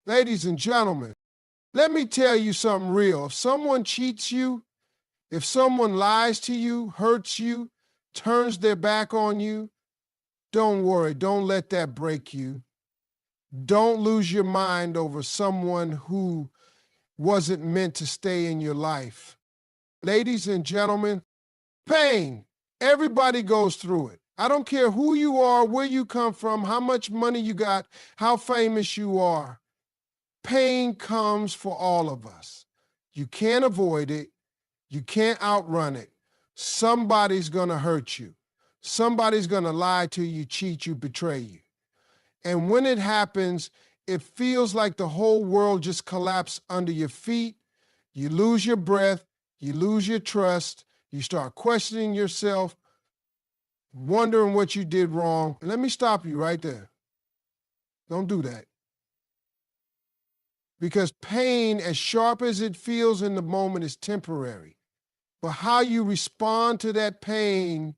Ladies and gentlemen, let me tell you something real. If someone cheats you, if someone lies to you, hurts you, turns their back on you, don't worry. Don't let that break you. Don't lose your mind over someone who wasn't meant to stay in your life. Ladies and gentlemen, pain. Everybody goes through it. I don't care who you are, where you come from, how much money you got, how famous you are. Pain comes for all of us. You can't avoid it. You can't outrun it. Somebody's going to hurt you. Somebody's going to lie to you, cheat you, betray you. And when it happens, it feels like the whole world just collapsed under your feet. You lose your breath. You lose your trust. You start questioning yourself, wondering what you did wrong. And let me stop you right there. Don't do that. Because pain, as sharp as it feels in the moment, is temporary. But how you respond to that pain,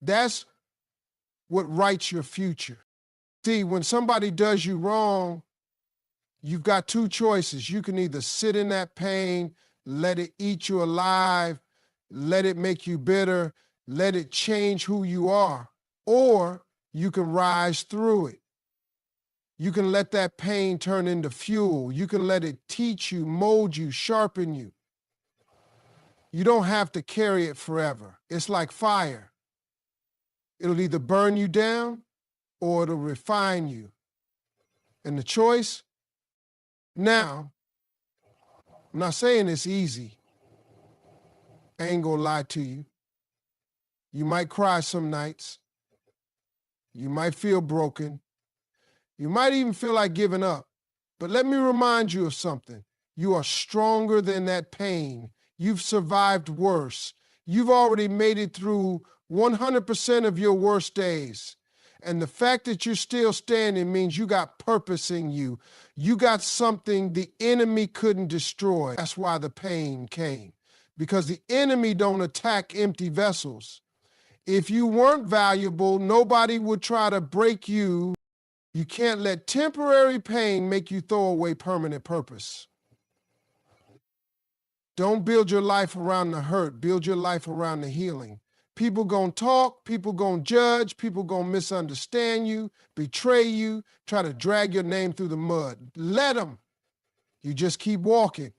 that's what writes your future. See, when somebody does you wrong, you've got two choices. You can either sit in that pain, let it eat you alive, let it make you bitter, let it change who you are, or you can rise through it. You can let that pain turn into fuel. You can let it teach you, mold you, sharpen you. You don't have to carry it forever. It's like fire. It'll either burn you down or it'll refine you. And the choice? Now, I'm not saying it's easy. I ain't gonna lie to you. You might cry some nights. You might feel broken. You might even feel like giving up. But let me remind you of something. You are stronger than that pain. You've survived worse. You've already made it through 100% of your worst days. And the fact that you're still standing means you got purpose in you. You got something the enemy couldn't destroy. That's why the pain came. Because the enemy don't attack empty vessels. If you weren't valuable, nobody would try to break you. You can't let temporary pain make you throw away permanent purpose. Don't build your life around the hurt. Build your life around the healing. People gonna talk, people gonna judge, people gonna misunderstand you, betray you, try to drag your name through the mud. Let them. You just keep walking.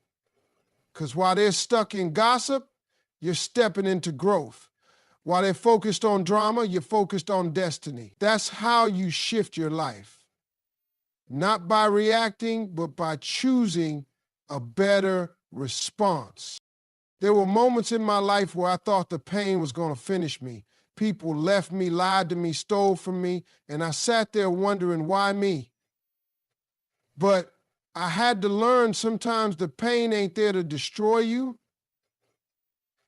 Because while they're stuck in gossip, you're stepping into growth. While they're focused on drama, you're focused on destiny. That's how you shift your life. Not by reacting, but by choosing a better response. There were moments in my life where I thought the pain was going to finish me. People left me, lied to me, stole from me, and I sat there wondering, why me? But I had to learn sometimes the pain ain't there to destroy you.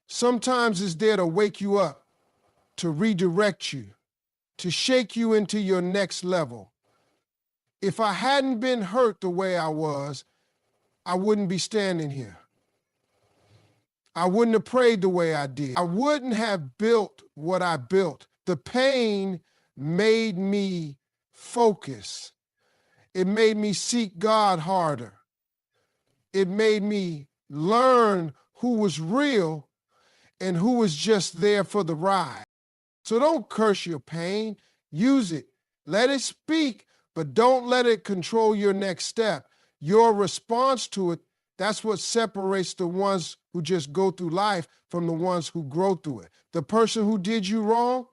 Sometimes it's there to wake you up, to redirect you, to shake you into your next level. If I hadn't been hurt the way I was, I wouldn't be standing here. I wouldn't have prayed the way I did. I wouldn't have built what I built. The pain made me focus. It made me seek God harder. It made me learn who was real and who was just there for the ride. So don't curse your pain. Use it. Let it speak, but don't let it control your next step. Your response to it, that's what separates the ones who just go through life from the ones who grow through it. The person who did you wrong,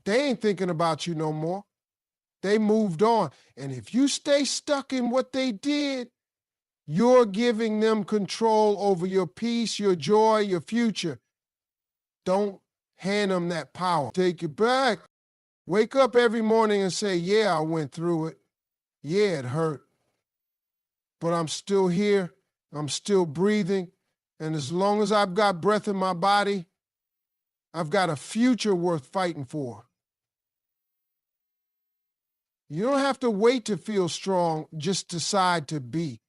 they ain't thinking about you no more. They moved on. And if you stay stuck in what they did, you're giving them control over your peace, your joy, your future. Don't hand them that power. Take it back. Wake up every morning and say, yeah, I went through it. Yeah, it hurt. But I'm still here. I'm still breathing. And as long as I've got breath in my body, I've got a future worth fighting for. You don't have to wait to feel strong, just decide to be.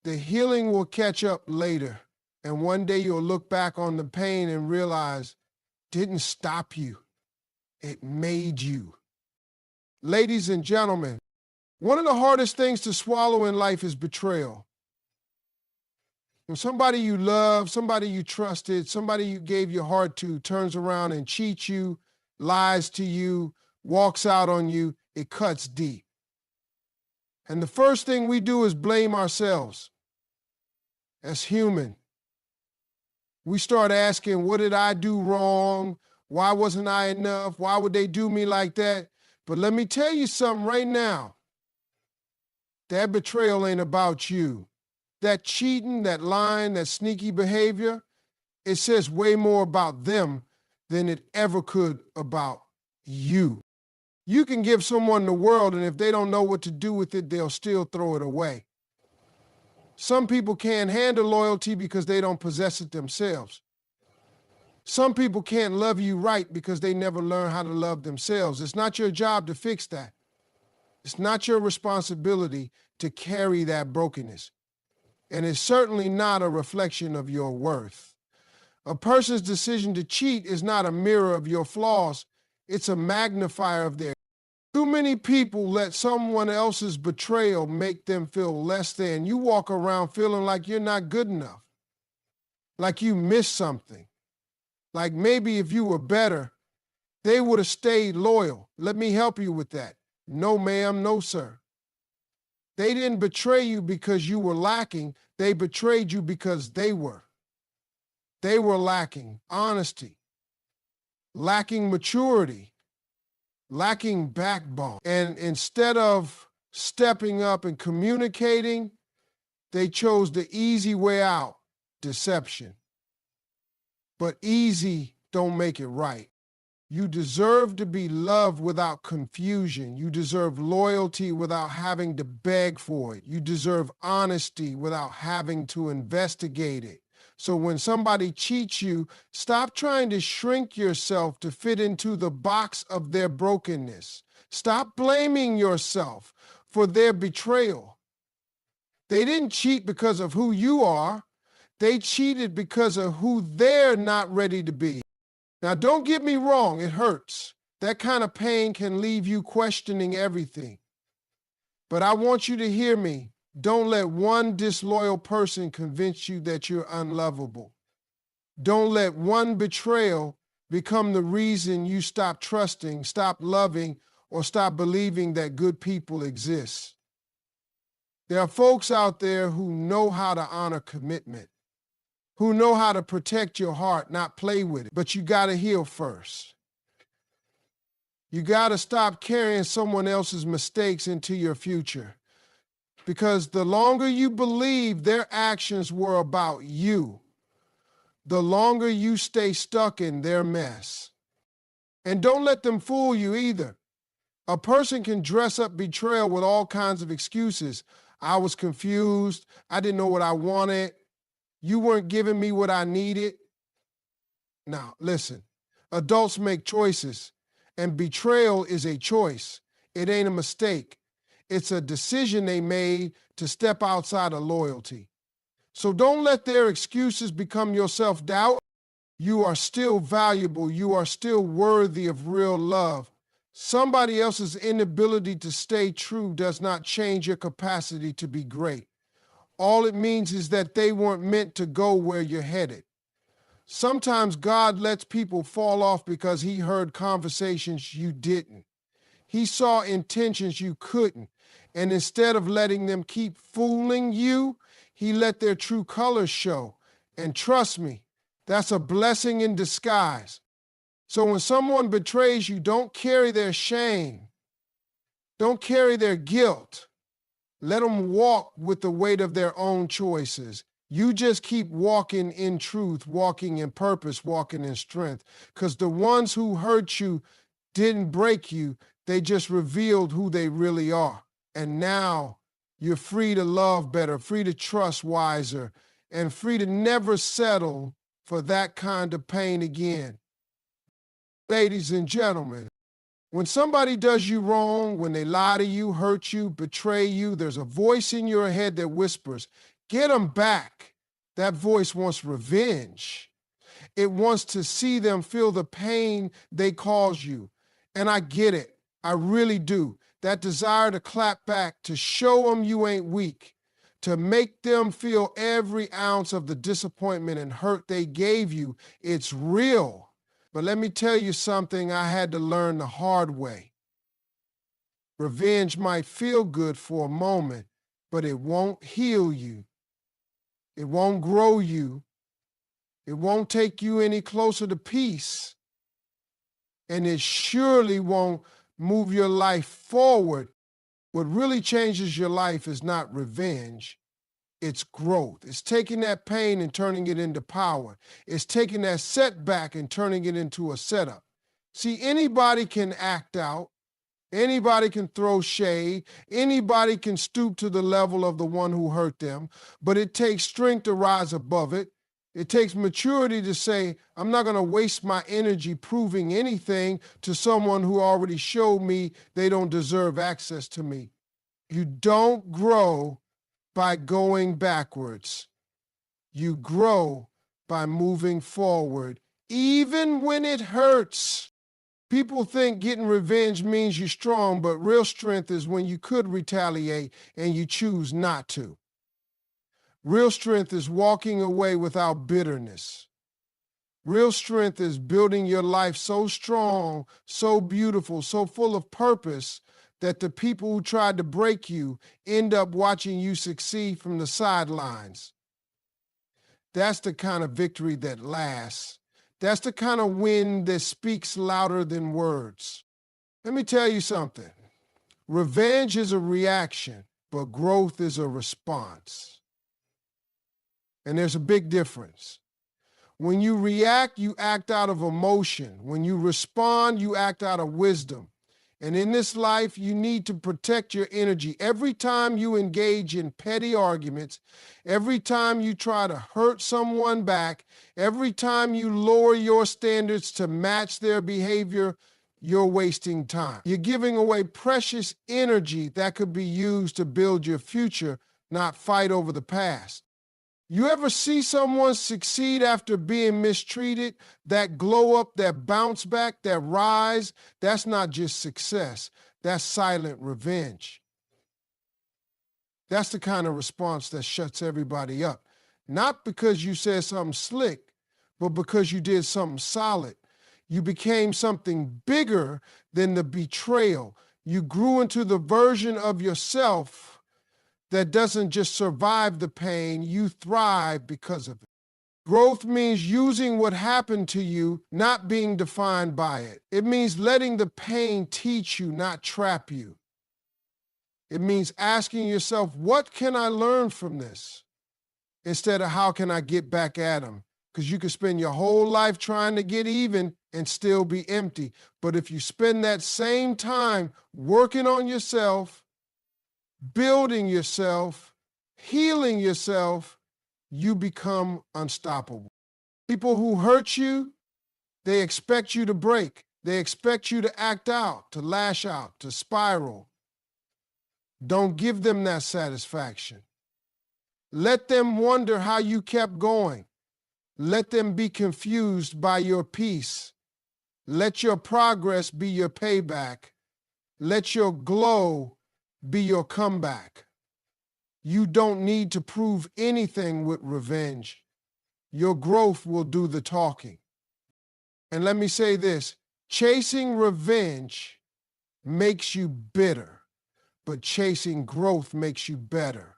The healing will catch up later. And one day you'll look back on the pain and realize it didn't stop you. It made you. Ladies and gentlemen, One of the hardest things to swallow in life is betrayal. When somebody you love, somebody you trusted, somebody you gave your heart to turns around and cheats you, lies to you, walks out on you, it cuts deep. And the first thing we do is blame ourselves. As human, we start asking, what did I do wrong? Why wasn't I enough? Why would they do me like that? But let me tell you something right now. That betrayal ain't about you. That cheating, that lying, that sneaky behavior, it says way more about them than it ever could about you. You can give someone the world, and if they don't know what to do with it, they'll still throw it away. Some people can't handle loyalty because they don't possess it themselves. Some people can't love you right because they never learn how to love themselves. It's not your job to fix that. It's not your responsibility to carry that brokenness. And it's certainly not a reflection of your worth. A person's decision to cheat is not a mirror of your flaws. It's a magnifier of their. Too many people let someone else's betrayal make them feel less than. You walk around feeling like you're not good enough, like you missed something, like maybe if you were better, they would have stayed loyal. Let me help you with that. No, ma'am, no, sir. They didn't betray you because you were lacking. They betrayed you because they were. They were lacking honesty, lacking maturity, lacking backbone. And instead of stepping up and communicating, they chose the easy way out, deception. But easy don't make it right. You deserve to be loved without confusion. You deserve loyalty without having to beg for it. You deserve honesty without having to investigate it. So when somebody cheats you, stop trying to shrink yourself to fit into the box of their brokenness. Stop blaming yourself for their betrayal. They didn't cheat because of who you are. They cheated because of who they're not ready to be. Now, don't get me wrong, it hurts. That kind of pain can leave you questioning everything. But I want you to hear me. Don't let one disloyal person convince you that you're unlovable. Don't let one betrayal become the reason you stop trusting, stop loving, or stop believing that good people exist. There are folks out there who know how to honor commitment, who know how to protect your heart, not play with it. But you got to heal first. You got to stop carrying someone else's mistakes into your future. Because the longer you believe their actions were about you, the longer you stay stuck in their mess. And don't let them fool you either. A person can dress up betrayal with all kinds of excuses. I was confused. I didn't know what I wanted. You weren't giving me what I needed. Now, listen, adults make choices, and betrayal is a choice. It ain't a mistake. It's a decision they made to step outside of loyalty. So don't let their excuses become your self-doubt. You are still valuable. You are still worthy of real love. Somebody else's inability to stay true does not change your capacity to be great. All it means is that they weren't meant to go where you're headed. Sometimes God lets people fall off because he heard conversations you didn't. He saw intentions you couldn't. And instead of letting them keep fooling you, he let their true colors show. And trust me, that's a blessing in disguise. So when someone betrays you, don't carry their shame. Don't carry their guilt. Let them walk with the weight of their own choices. You just keep walking in truth, walking in purpose, walking in strength. Because the ones who hurt you didn't break you. They just revealed who they really are. And now you're free to love better, free to trust wiser, and free to never settle for that kind of pain again. Ladies and gentlemen, when somebody does you wrong, when they lie to you, hurt you, betray you, there's a voice in your head that whispers, get them back. That voice wants revenge. It wants to see them feel the pain they caused you. And I get it. I really do. that desire to clap back, to show them you ain't weak, to make them feel every ounce of the disappointment and hurt they gave you. It's real. But let me tell you something I had to learn the hard way. Revenge might feel good for a moment, but it won't heal you. It won't grow you. It won't take you any closer to peace. And it surely won't move your life forward. What really changes your life is not revenge. It's growth. It's taking that pain and turning it into power. It's taking that setback and turning it into a setup. See, anybody can act out. Anybody can throw shade. Anybody can stoop to the level of the one who hurt them. But it takes strength to rise above it. It takes maturity to say, I'm not going to waste my energy proving anything to someone who already showed me they don't deserve access to me. You don't grow by going backwards. You grow by moving forward, even when it hurts. People think getting revenge means you're strong, but real strength is when you could retaliate and you choose not to. Real strength is walking away without bitterness. Real strength is building your life so strong, so beautiful, so full of purpose that the people who tried to break you end up watching you succeed from the sidelines. That's the kind of victory that lasts. That's the kind of win that speaks louder than words. Let me tell you something. Revenge is a reaction, but growth is a response. And there's a big difference. When you react, you act out of emotion. When you respond, you act out of wisdom. And in this life, you need to protect your energy. Every time you engage in petty arguments, every time you try to hurt someone back, every time you lower your standards to match their behavior, you're wasting time. You're giving away precious energy that could be used to build your future, not fight over the past. You ever see someone succeed after being mistreated? That glow up, that bounce back, that rise, that's not just success. That's silent revenge. That's the kind of response that shuts everybody up. Not because you said something slick, but because you did something solid. You became something bigger than the betrayal. You grew into the version of yourself that doesn't just survive the pain, you thrive because of it. Growth means using what happened to you, not being defined by it. It means letting the pain teach you, not trap you. It means asking yourself, what can I learn from this? Instead of how can I get back at them? Because you could spend your whole life trying to get even and still be empty. But if you spend that same time working on yourself, building yourself, healing yourself, you become unstoppable. People who hurt you, they expect you to break. They expect you to act out, to lash out, to spiral. Don't give them that satisfaction. Let them wonder how you kept going. Let them be confused by your peace. Let your progress be your payback. Let your glow be your comeback. You don't need to prove anything with revenge. Your growth will do the talking. And let me say this, chasing revenge makes you bitter, but chasing growth makes you better.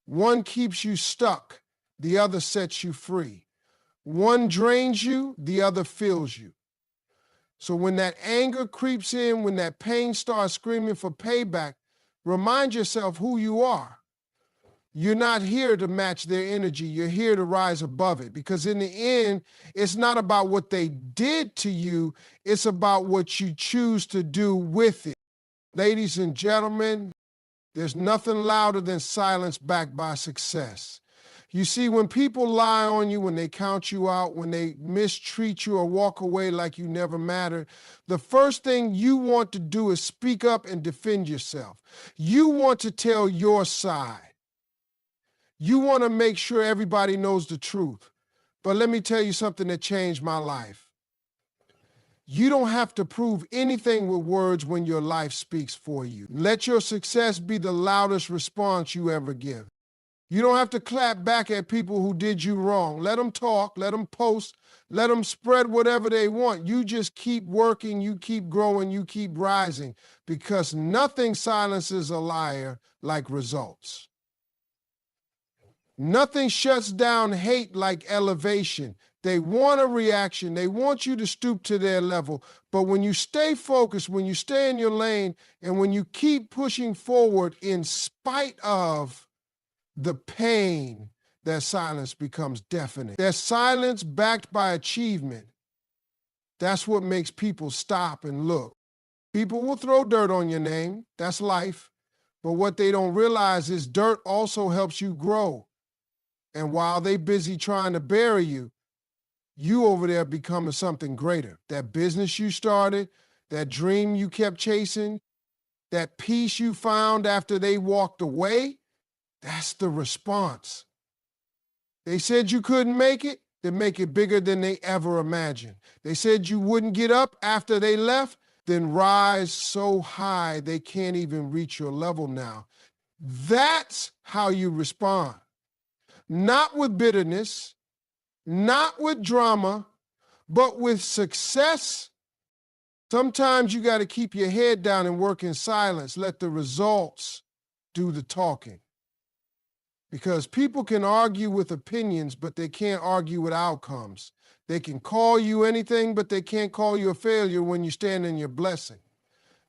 One keeps you stuck, the other sets you free. One drains you, the other fills you. So when that anger creeps in, when that pain starts screaming for payback, remind yourself who you are. You're not here to match their energy. You're here to rise above it. Because in the end, it's not about what they did to you. It's about what you choose to do with it. Ladies and gentlemen, there's nothing louder than silence backed by success. You see, when people lie on you, when they count you out, when they mistreat you or walk away like you never mattered, the first thing you want to do is speak up and defend yourself. You want to tell your side. You want to make sure everybody knows the truth. But let me tell you something that changed my life. You don't have to prove anything with words when your life speaks for you. Let your success be the loudest response you ever give. You don't have to clap back at people who did you wrong. Let them talk, let them post, let them spread whatever they want. You just keep working, you keep growing, you keep rising, because nothing silences a liar like results. Nothing shuts down hate like elevation. They want a reaction. They want you to stoop to their level. But when you stay focused, when you stay in your lane, and when you keep pushing forward in spite of the pain, that silence becomes deafening. That silence backed by achievement, that's what makes people stop and look. People will throw dirt on your name. That's life. But what they don't realize is dirt also helps you grow. And while they busy trying to bury you, you over there becoming something greater. That business you started, that dream you kept chasing, that peace you found after they walked away, that's the response. They said you couldn't make it, then make it bigger than they ever imagined. They said you wouldn't get up after they left, then rise so high they can't even reach your level now. That's how you respond. Not with bitterness, not with drama, but with success. Sometimes you got to keep your head down and work in silence. Let the results do the talking. Because people can argue with opinions, but they can't argue with outcomes. They can call you anything, but they can't call you a failure when you stand in your blessing.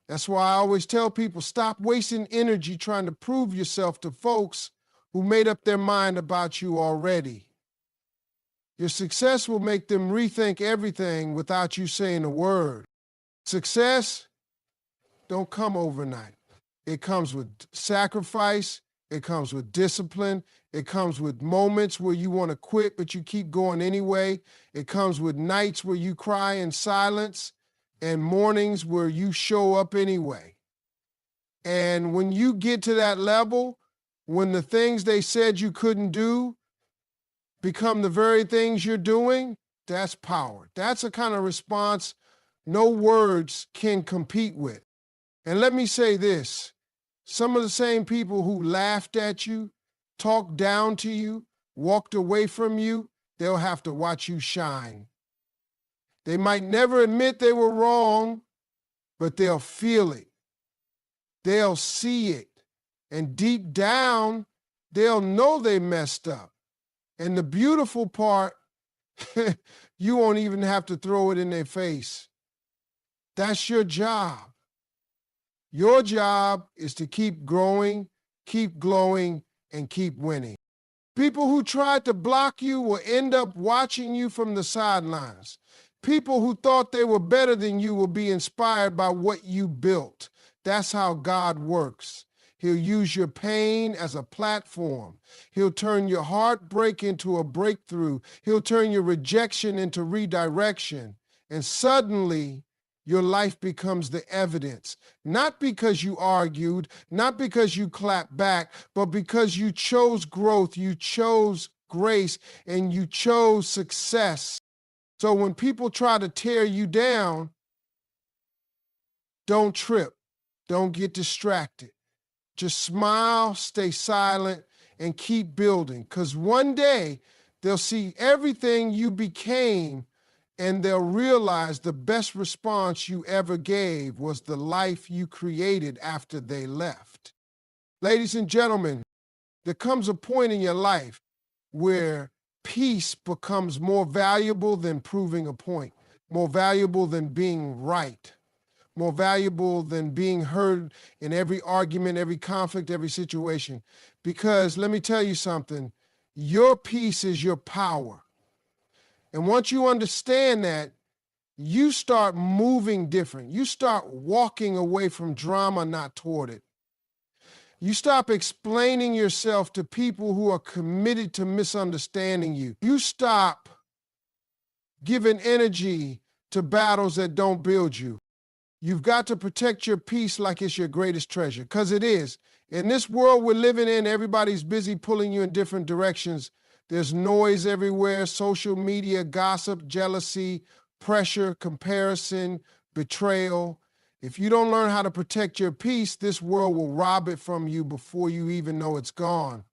That's why I always tell people, stop wasting energy trying to prove yourself to folks who made up their mind about you already. Your success will make them rethink everything without you saying a word. Success don't come overnight. It comes with sacrifice. It comes with discipline. It comes with moments where you want to quit, but you keep going anyway. It comes with nights where you cry in silence and mornings where you show up anyway. And when you get to that level, when the things they said you couldn't do become the very things you're doing, that's power. That's a kind of response no words can compete with. And let me say this. Some of the same people who laughed at you, talked down to you, walked away from you, they'll have to watch you shine. They might never admit they were wrong, but they'll feel it. They'll see it. And deep down, they'll know they messed up. And the beautiful part, you won't even have to throw it in their face. That's your job. Your job is to keep growing, keep glowing, and keep winning. People who tried to block you will end up watching you from the sidelines. People who thought they were better than you will be inspired by what you built. That's how God works. He'll use your pain as a platform. He'll turn your heartbreak into a breakthrough. He'll turn your rejection into redirection. And suddenly, your life becomes the evidence, not because you argued, not because you clapped back, but because you chose growth, you chose grace, and you chose success. So when people try to tear you down, don't trip, don't get distracted. Just smile, stay silent, and keep building, because one day they'll see everything you became and they'll realize the best response you ever gave was the life you created after they left. Ladies and gentlemen, there comes a point in your life where peace becomes more valuable than proving a point, more valuable than being right, more valuable than being heard in every argument, every conflict, every situation. Because let me tell you something, your peace is your power. And once you understand that, you start moving different. You start walking away from drama, not toward it. You stop explaining yourself to people who are committed to misunderstanding you. You stop giving energy to battles that don't build you. You've got to protect your peace like it's your greatest treasure, because it is. In this world we're living in, everybody's busy pulling you in different directions. There's noise everywhere, social media, gossip, jealousy, pressure, comparison, betrayal. If you don't learn how to protect your peace, this world will rob it from you before you even know it's gone.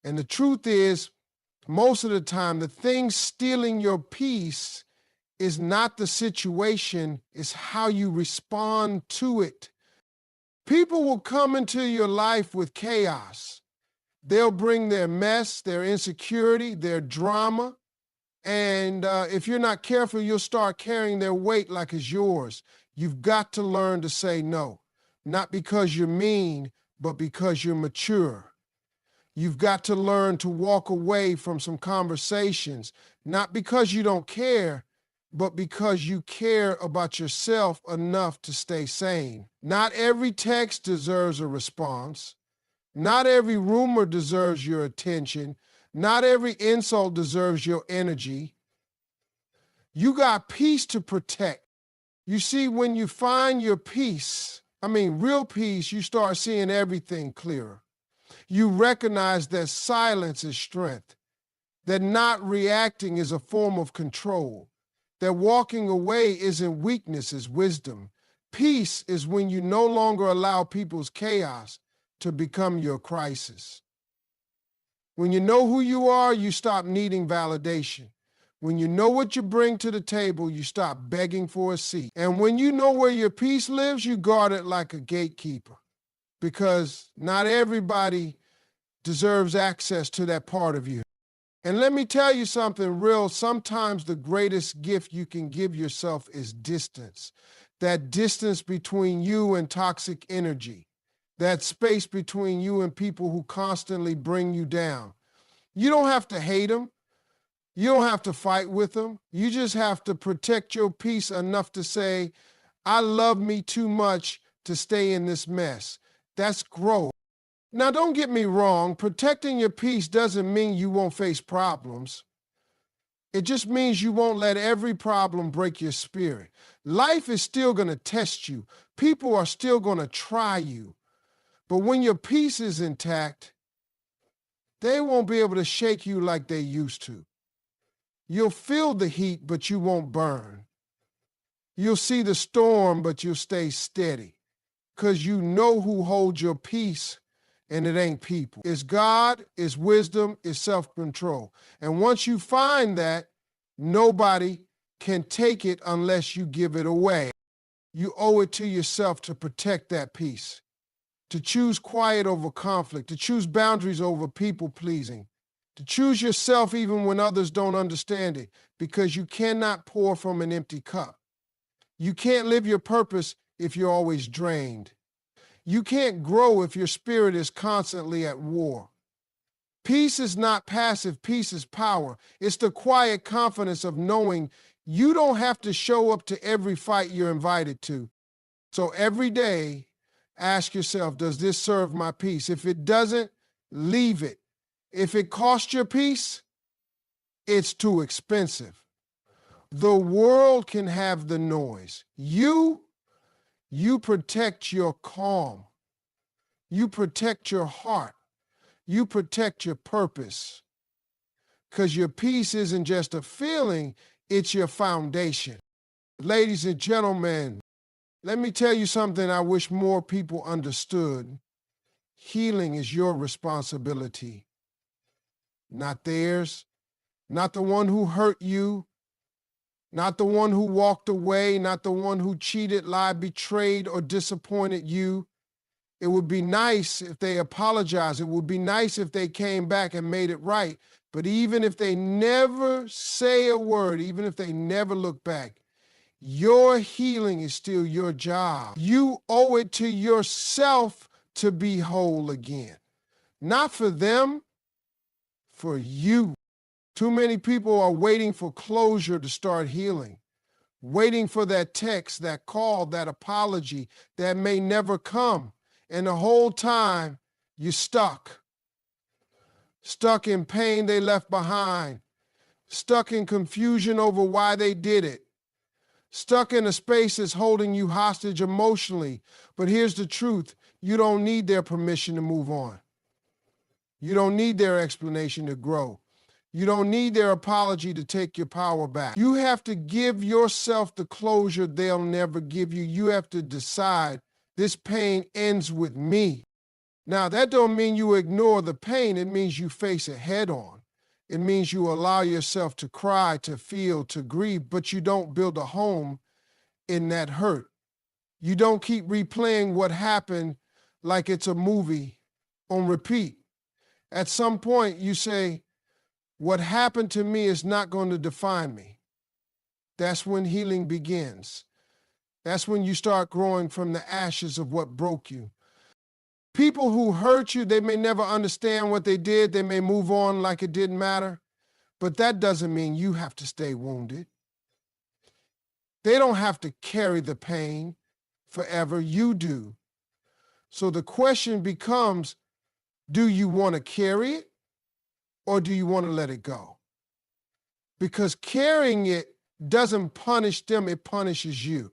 And the truth is, most of the time, the thing stealing your peace is not the situation, it's how you respond to it. People will come into your life with chaos. They'll bring their mess, their insecurity, their drama, and if you're not careful, you'll start carrying their weight like it's yours. You've got to learn to say no, not because you're mean, but because you're mature. You've got to learn to walk away from some conversations, not because you don't care, but because you care about yourself enough to stay sane. Not every text deserves a response. Not every rumor deserves your attention. Not every insult deserves your energy. You got peace to protect. You see, when you find your peace, real peace, you start seeing everything clearer. You recognize that silence is strength, that not reacting is a form of control, that walking away isn't weakness, it's wisdom. Peace is when you no longer allow people's chaos to become your crisis. When you know who you are, you stop needing validation. When you know what you bring to the table, you stop begging for a seat. And when you know where your peace lives, you guard it like a gatekeeper, because not everybody deserves access to that part of you. And let me tell you something real. Sometimes the greatest gift you can give yourself is distance. That distance between you and toxic energy. That space between you and people who constantly bring you down. You don't have to hate them. You don't have to fight with them. You just have to protect your peace enough to say, I love me too much to stay in this mess. That's growth. Now, don't get me wrong. Protecting your peace doesn't mean you won't face problems. It just means you won't let every problem break your spirit. Life is still going to test you. People are still going to try you. But when your peace is intact, they won't be able to shake you like they used to. You'll feel the heat, but you won't burn. You'll see the storm, but you'll stay steady, because you know who holds your peace, and it ain't people. It's God, it's wisdom, it's self-control. And once you find that, nobody can take it unless you give it away. You owe it to yourself to protect that peace, to choose quiet over conflict, to choose boundaries over people-pleasing, to choose yourself even when others don't understand it, because you cannot pour from an empty cup. You can't live your purpose if you're always drained. You can't grow if your spirit is constantly at war. Peace is not passive, peace is power. It's the quiet confidence of knowing you don't have to show up to every fight you're invited to. So every day, ask yourself, does this serve my peace? If it doesn't, leave it. If it costs your peace, it's too expensive. The world can have the noise. You protect your calm. You protect your heart. You protect your purpose. Because your peace isn't just a feeling, it's your foundation. Ladies and gentlemen, let me tell you something I wish more people understood. Healing is your responsibility, not theirs, not the one who hurt you, not the one who walked away, not the one who cheated, lied, betrayed, or disappointed you. It would be nice if they apologized. It would be nice if they came back and made it right. But even if they never say a word, even if they never look back, your healing is still your job. You owe it to yourself to be whole again. Not for them, for you. Too many people are waiting for closure to start healing, waiting for that text, that call, that apology that may never come. And the whole time, you're stuck. Stuck in pain they left behind. Stuck in confusion over why they did it. Stuck in a space that's holding you hostage emotionally. But here's the truth. You don't need their permission to move on. You don't need their explanation to grow. You don't need their apology to take your power back. You have to give yourself the closure they'll never give you. You have to decide, this pain ends with me. Now, that don't mean you ignore the pain. It means you face it head on. It means you allow yourself to cry, to feel, to grieve, but you don't build a home in that hurt. You don't keep replaying what happened like it's a movie on repeat. At some point, you say, what happened to me is not going to define me. That's when healing begins. That's when you start growing from the ashes of what broke you. People who hurt you, they may never understand what they did. They may move on like it didn't matter. But that doesn't mean you have to stay wounded. They don't have to carry the pain forever. You do. So the question becomes, do you want to carry it or do you want to let it go? Because carrying it doesn't punish them, it punishes you.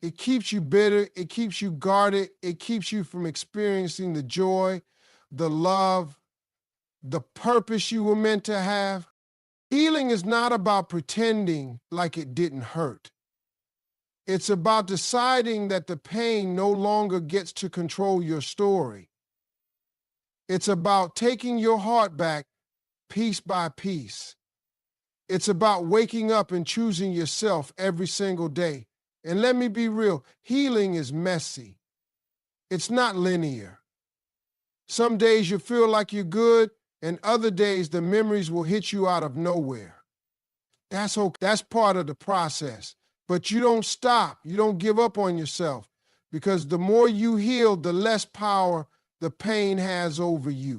It keeps you bitter, it keeps you guarded, it keeps you from experiencing the joy, the love, the purpose you were meant to have. Healing is not about pretending like it didn't hurt. It's about deciding that the pain no longer gets to control your story. It's about taking your heart back piece by piece. It's about waking up and choosing yourself every single day. And let me be real, healing is messy. It's not linear. Some days you feel like you're good, and other days the memories will hit you out of nowhere. That's okay. That's part of the process. But you don't stop. You don't give up on yourself, because the more you heal, the less power the pain has over you.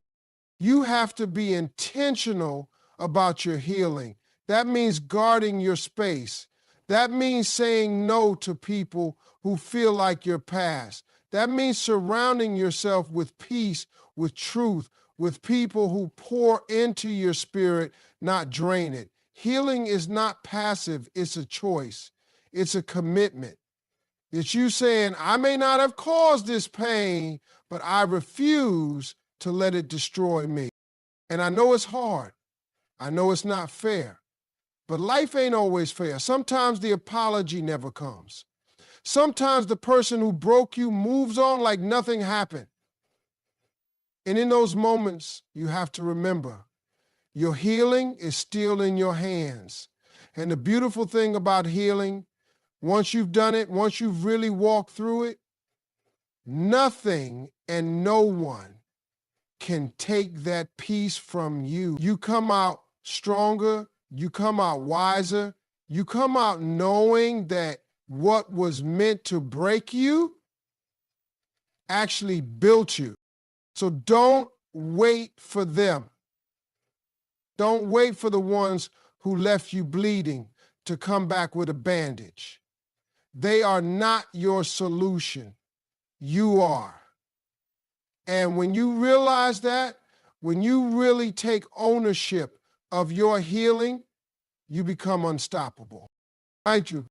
You have to be intentional about your healing. That means guarding your space. That means saying no to people who feel like your past. That means surrounding yourself with peace, with truth, with people who pour into your spirit, not drain it. Healing is not passive, it's a choice. It's a commitment. It's you saying, I may not have caused this pain, but I refuse to let it destroy me. And I know it's hard. I know it's not fair. But life ain't always fair. Sometimes the apology never comes. Sometimes the person who broke you moves on like nothing happened. And in those moments, you have to remember, your healing is still in your hands. And the beautiful thing about healing, once you've done it, once you've really walked through it, nothing and no one can take that peace from you. You come out stronger. You come out wiser. You come out knowing that what was meant to break you actually built you. So don't wait for them. Don't wait for the ones who left you bleeding to come back with a bandage. They are not your solution. You are. And when you realize that, when you really take ownership of your healing, you become unstoppable. Thank you.